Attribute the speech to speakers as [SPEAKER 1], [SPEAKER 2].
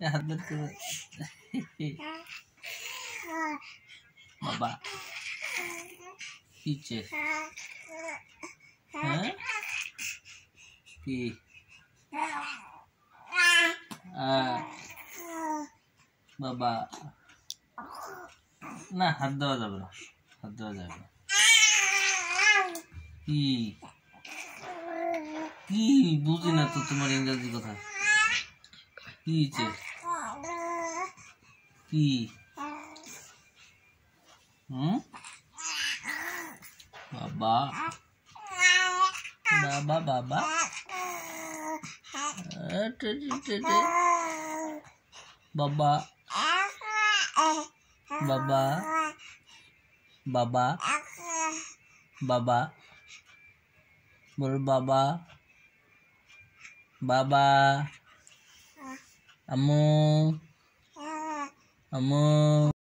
[SPEAKER 1] হাত বের করো বাবা কিছে হ্যাঁ কি বাবা না হাত দেওয়া যাবে না হাত দেওয়া যাবে না কি কি বুঝি না তো তোমার ইংরেজি কথা কি কি বাবা বাবা বাবা বাবা বাবা বাবা বাবা বল বাবা বাবা আম্মু আম্মু